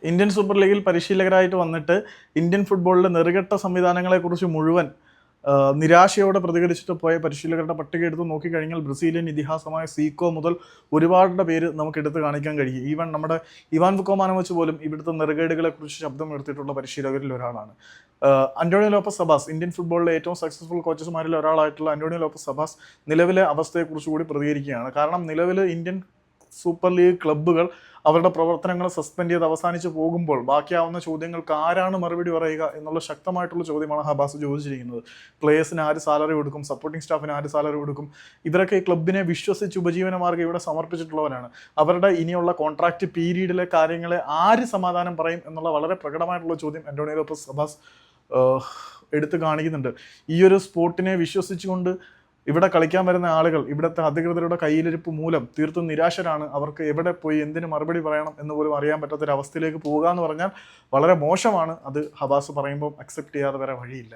Indian super ലീഗിൽ പരിശീലകരായിട്ട് വന്നിട്ട് Indian ഫുട്ബോളിലെ നെറുകെട്ട സംവിധാനങ്ങളെക്കുറിച്ച് മുഴുവൻ നിരാശയോടെ പ്രതികരിച്ചിട്ട് പോയ പരിശീലകരുടെ പട്ടിക എടുത്ത് നോക്കിക്കഴിഞ്ഞാൽ ബ്രസീലിയൻ ഇതിഹാസമായ സീക്കോ മുതൽ ഒരുപാട് പേര് നമുക്ക് എടുത്ത് കാണിക്കാൻ കഴിയും. ഈവൻ നമ്മുടെ ഇവാൻ വുക്കോമാനോവിച്ച് പോലും ഇവിടുത്തെ നെറുകേടുകളെ കുറിച്ച് ശബ്ദം ഉയർത്തിയിട്ടുള്ള പരിശീലകരിൽ ഒരാളാണ്. അന്റോണിയോ ലോപ്പസ് സബാസ്, ഇന്ത്യൻ ഫുട്ബോളിലെ ഏറ്റവും സക്സസ്ഫുൾ കോച്ചസ്മാരിൽ ഒരാളായിട്ടുള്ള അന്റോണിയോ ലോപ്പസ് സബാസ് നിലവിലെ അവസ്ഥയെക്കുറിച്ച് കൂടി പ്രതികരിക്കുകയാണ്. കാരണം നിലവിൽ ഇന്ത്യൻ സൂപ്പർ ലീഗ് ക്ലബ്ബുകൾ അവരുടെ പ്രവർത്തനങ്ങൾ സസ്പെൻഡ് ചെയ്ത് അവസാനിച്ച് പോകുമ്പോൾ ബാക്കിയാവുന്ന ചോദ്യങ്ങൾക്ക് ആരാണ് മറുപടി പറയുക എന്നുള്ള ശക്തമായിട്ടുള്ള ചോദ്യമാണ് ഹബാസ് ചോദിച്ചിരിക്കുന്നത്. പ്ലേയേഴ്സിന് ആര് സാലറി കൊടുക്കും, സപ്പോർട്ടിംഗ് സ്റ്റാഫിന് ആര് സാലറി കൊടുക്കും? ഇവരൊക്കെ ഈ ക്ലബിനെ വിശ്വസിച്ച് ഉപജീവന മാർഗ്ഗം ഇവിടെ സമർപ്പിച്ചിട്ടുള്ളവരാണ്. അവരുടെ ഇനിയുള്ള കോൺട്രാക്ട് പീരീഡിലെ കാര്യങ്ങളെ ആര് സമാധാനം പറയും എന്നുള്ള വളരെ പ്രകടമായിട്ടുള്ള ചോദ്യം അന്റോണിയോ ലോപ്പസ് സബാസ് എടുത്തു കാണിക്കുന്നുണ്ട്. ഈ ഒരു സ്പോർട്ടിനെ വിശ്വസിച്ചുകൊണ്ട് ഇവിടെ കളിക്കാൻ വരുന്ന ആളുകൾ ഇവിടുത്തെ അധികൃതരുടെ കയ്യിലിരിപ്പ് മൂലം തീർത്തും നിരാശരാണ്. അവർക്ക് എവിടെ പോയി എന്തിന് മറുപടി പറയണം എന്ന് പോലും അറിയാൻ പറ്റാത്തൊരവസ്ഥയിലേക്ക് പോവുക എന്ന് പറഞ്ഞാൽ വളരെ മോശമാണ്. അത് ഹബാസ് പറയുമ്പോൾ അക്സെപ്റ്റ് ചെയ്യാതെ വരെ വഴിയില്ല.